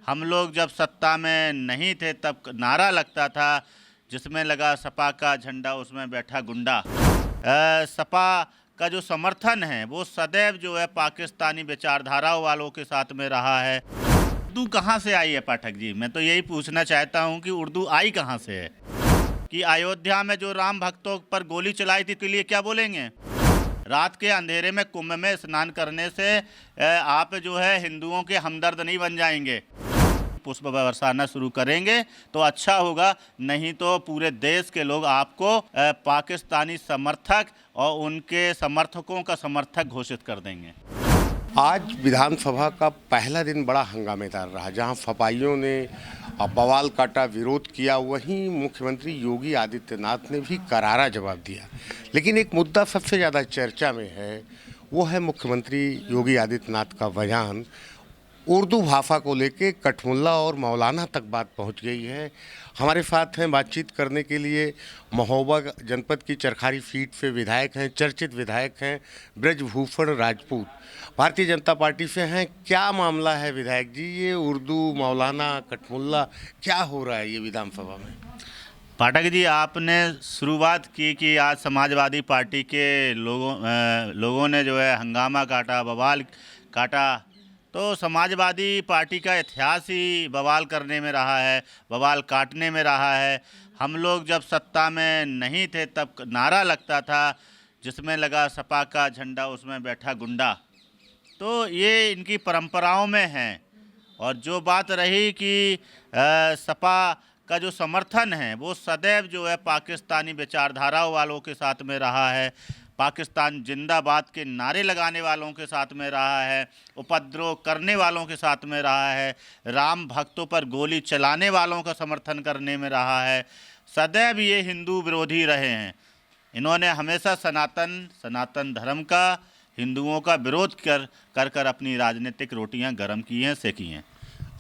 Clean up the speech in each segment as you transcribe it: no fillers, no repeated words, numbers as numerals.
हम लोग जब सत्ता में नहीं थे तब नारा लगता था, जिसमें लगा सपा का झंडा उसमें बैठा गुंडा। सपा का जो समर्थन है वो सदैव जो है पाकिस्तानी विचारधारा वालों के साथ में रहा है। उर्दू कहाँ से आई है पाठक जी? मैं तो यही पूछना चाहता हूँ कि उर्दू आई कहाँ से है? कि अयोध्या में जो राम भक्तों पर गोली चलाई थी, के लिए क्या बोलेंगे? रात के अंधेरे में कुंभ में स्नान करने से आप जो है हिंदुओं के हमदर्द नहीं बन जाएंगे। पुष्प बरसाना शुरू करेंगे तो अच्छा होगा, नहीं तो पूरे देश के लोग आपको पाकिस्तानी समर्थक और उनके समर्थकों का समर्थक घोषित कर देंगे। आज विधानसभा का पहला दिन बड़ा हंगामेदार रहा, जहां फपाइयों ने बवाल काटा, विरोध किया, वहीं मुख्यमंत्री योगी आदित्यनाथ ने भी करारा जवाब दिया। लेकिन एक मुद्दा सबसे ज़्यादा चर्चा में है, वो है मुख्यमंत्री योगी आदित्यनाथ का बयान। उर्दू भाषा को लेके कठमुल्ला और मौलाना तक बात पहुंच गई है। हमारे साथ हैं बातचीत करने के लिए महोबा जनपद की चरखारी सीट से विधायक हैं, चर्चित विधायक हैं ब्रजभूषण राजपूत, भारतीय जनता पार्टी से हैं। क्या मामला है विधायक जी, ये उर्दू, मौलाना, कठमुल्ला क्या हो रहा है ये विधानसभा में? पाठक जी, आपने शुरुआत की कि आज समाजवादी पार्टी के लोगों ने जो है हंगामा काटा, बवाल काटा। तो समाजवादी पार्टी का इतिहास ही बवाल करने में रहा है, बवाल काटने में रहा है। हम लोग जब सत्ता में नहीं थे तब नारा लगता था, जिसमें लगा सपा का झंडा उसमें बैठा गुंडा। तो ये इनकी परंपराओं में है। और जो बात रही कि सपा का जो समर्थन है वो सदैव जो है पाकिस्तानी विचारधारा वालों के साथ में रहा है, पाकिस्तान जिंदाबाद के नारे लगाने वालों के साथ में रहा है, उपद्रव करने वालों के साथ में रहा है, राम भक्तों पर गोली चलाने वालों का समर्थन करने में रहा है। सदैव ये हिंदू विरोधी रहे हैं। इन्होंने हमेशा सनातन धर्म का, हिंदुओं का विरोध कर अपनी राजनीतिक रोटियां गर्म की हैं, सेकी हैं।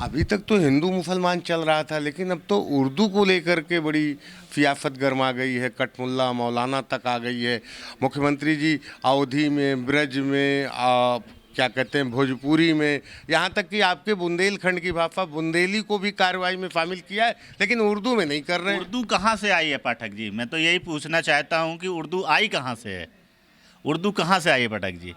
अभी तक तो हिंदू मुसलमान चल रहा था, लेकिन अब तो उर्दू को लेकर के बड़ी सियासत गर्मा गई है, कठमुल्ला मौलाना तक आ गई है। मुख्यमंत्री जी अवधी में, ब्रज में, क्या कहते हैं, भोजपुरी में, यहाँ तक कि आपके बुंदेलखंड की भाषा बुंदेली को भी कार्रवाई में शामिल किया है, लेकिन उर्दू में नहीं कर रहे हैं। उर्दू कहाँ से आई है पाठक जी? मैं तो यही पूछना चाहता हूँ कि उर्दू आई कहाँ से है? उर्दू कहाँ से आई है पाठक जी?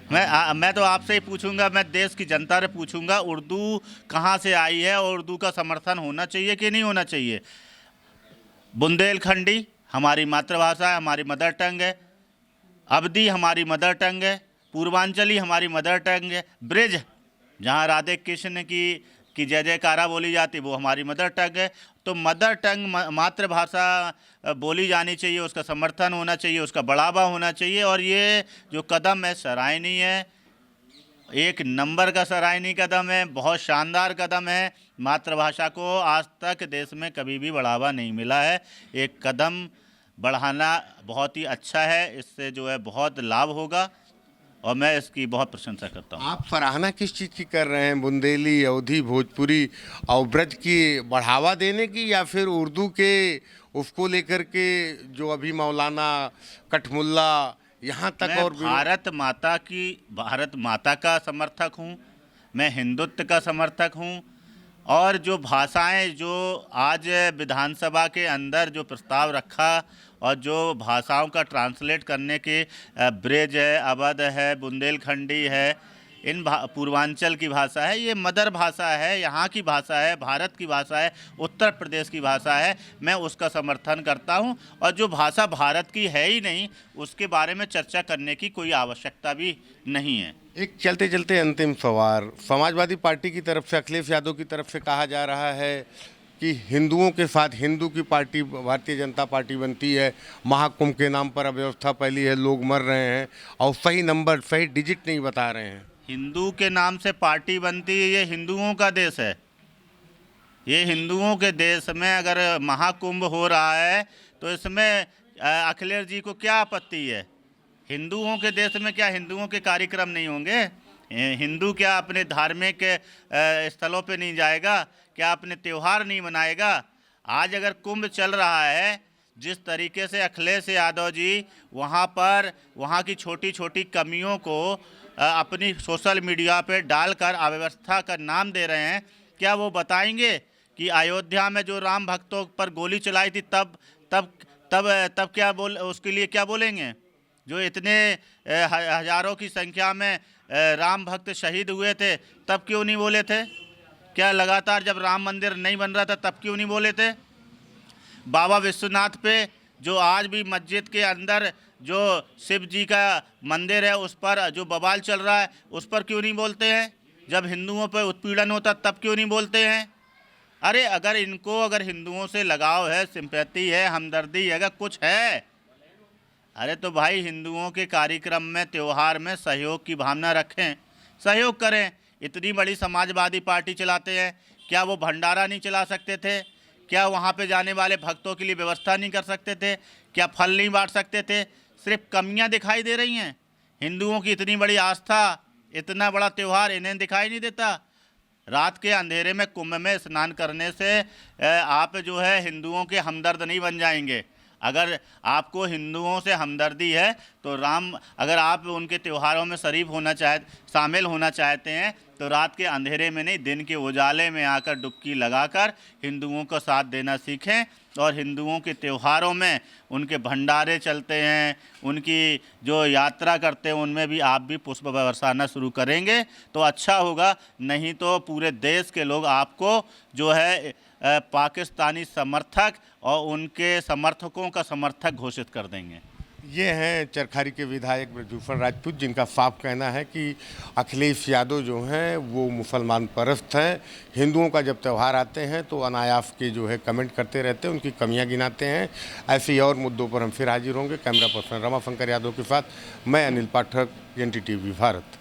मैं तो आपसे ही पूछूंगा, मैं देश की जनता से पूछूंगा, उर्दू कहाँ से आई है और उर्दू का समर्थन होना चाहिए कि नहीं होना चाहिए? बुंदेलखंडी हमारी मातृभाषा है, हमारी मदर टंग है। अवधी हमारी मदर टंग है। पूर्वांचली हमारी मदर टंग है। ब्रिज, जहाँ राधे कृष्ण की जय जयकारा बोली जाती, वो हमारी मदर टंग है। तो मदर टंग, मातृभाषा बोली जानी चाहिए, उसका समर्थन होना चाहिए, उसका बढ़ावा होना चाहिए। और ये जो कदम है सराहनीय है, एक नंबर का सराहनीय कदम है, बहुत शानदार कदम है। मातृभाषा को आज तक देश में कभी भी बढ़ावा नहीं मिला है। एक कदम बढ़ाना बहुत ही अच्छा है, इससे जो है बहुत लाभ होगा और मैं इसकी बहुत प्रशंसा करता हूँ। आप सराहना किस चीज़ की कर रहे हैं, बुंदेली, अवधी, भोजपुरी और ब्रज की बढ़ावा देने की, या फिर उर्दू के उसको लेकर के जो अभी मौलाना, कठमुल्ला यहाँ तक? मैं और भारत माता का समर्थक हूँ, मैं हिंदुत्व का समर्थक हूँ। और जो भाषाएं जो आज विधानसभा के अंदर जो प्रस्ताव रखा और जो भाषाओं का ट्रांसलेट करने के, ब्रज है, अवध है, बुंदेलखंडी है, इन पूर्वांचल की भाषा है, ये मदर भाषा है, यहाँ की भाषा है, भारत की भाषा है, उत्तर प्रदेश की भाषा है। मैं उसका समर्थन करता हूँ। और जो भाषा भारत की है ही नहीं, उसके बारे में चर्चा करने की कोई आवश्यकता भी नहीं है। एक चलते चलते अंतिम सवाल, समाजवादी पार्टी की तरफ से, अखिलेश यादव की तरफ से कहा जा रहा है कि हिंदुओं के साथ हिंदू की पार्टी भारतीय जनता पार्टी बनती है, महाकुंभ के नाम पर अव्यवस्था फैली है, लोग मर रहे हैं और सही नंबर, सही डिजिट नहीं बता रहे हैं। हिंदू के नाम से पार्टी बनती है, ये हिंदुओं का देश है। ये हिंदुओं के देश में अगर महाकुंभ हो रहा है तो इसमें अखिलेश जी को क्या आपत्ति है? हिंदुओं के देश में क्या हिंदुओं के कार्यक्रम नहीं होंगे? हिंदू क्या अपने धार्मिक स्थलों पे नहीं जाएगा? क्या अपने त्यौहार नहीं मनाएगा? आज अगर कुंभ चल रहा है, जिस तरीके से अखिलेश यादव जी वहाँ की छोटी छोटी कमियों को अपनी सोशल मीडिया पे डालकर अव्यवस्था का नाम दे रहे हैं। क्या वो बताएंगे कि अयोध्या में जो राम भक्तों पर गोली चलाई थी तब तब तब तब क्या उसके लिए क्या बोलेंगे? जो इतने हजारों की संख्या में राम भक्त शहीद हुए थे तब क्यों नहीं बोले थे? क्या लगातार जब राम मंदिर नहीं बन रहा था तब क्यों नहीं बोले थे? बाबा विश्वनाथ पे जो आज भी मस्जिद के अंदर जो शिव जी का मंदिर है उस पर जो बवाल चल रहा है उस पर क्यों नहीं बोलते हैं? जब हिंदुओं पर उत्पीड़न होता तब क्यों नहीं बोलते हैं? अरे अगर हिंदुओं से लगाव है, सिंपैथी है, हमदर्दी है, अगर कुछ है, अरे तो भाई हिंदुओं के कार्यक्रम में, त्यौहार में सहयोग की भावना रखें, सहयोग करें। इतनी बड़ी समाजवादी पार्टी चलाते हैं, क्या वो भंडारा नहीं चला सकते थे? क्या वहाँ पे जाने वाले भक्तों के लिए व्यवस्था नहीं कर सकते थे? क्या फल नहीं बांट सकते थे? सिर्फ कमियां दिखाई दे रही हैं। हिंदुओं की इतनी बड़ी आस्था, इतना बड़ा त्यौहार इन्हें दिखाई नहीं देता। रात के अंधेरे में कुंभ में स्नान करने से आप जो है हिंदुओं के हमदर्द नहीं बन जाएंगे। अगर आपको हिंदुओं से हमदर्दी है तो अगर आप उनके त्योहारों में शामिल होना चाहते हैं तो रात के अंधेरे में नहीं, दिन के उजाले में आकर डुबकी लगाकर हिंदुओं का साथ देना सीखें। और हिंदुओं के त्योहारों में उनके भंडारे चलते हैं, उनकी जो यात्रा करते हैं उनमें भी आप भी पुष्प बरसाना शुरू करेंगे तो अच्छा होगा। नहीं तो पूरे देश के लोग आपको जो है पाकिस्तानी समर्थक और उनके समर्थकों का समर्थक घोषित कर देंगे। ये हैं चरखारी के विधायक ब्रजभूषण राजपूत, जिनका साफ कहना है कि अखिलेश यादव जो हैं वो मुसलमान परस्त हैं। हिंदुओं का जब त्यौहार आते हैं तो अनायास के जो है कमेंट करते रहते हैं, उनकी कमियां गिनाते हैं। ऐसे ही और मुद्दों पर हम फिर हाजिर होंगे। कैमरा पर्सन रमाशंकर यादव के साथ मैं अनिल पाठक, NTTV भारत।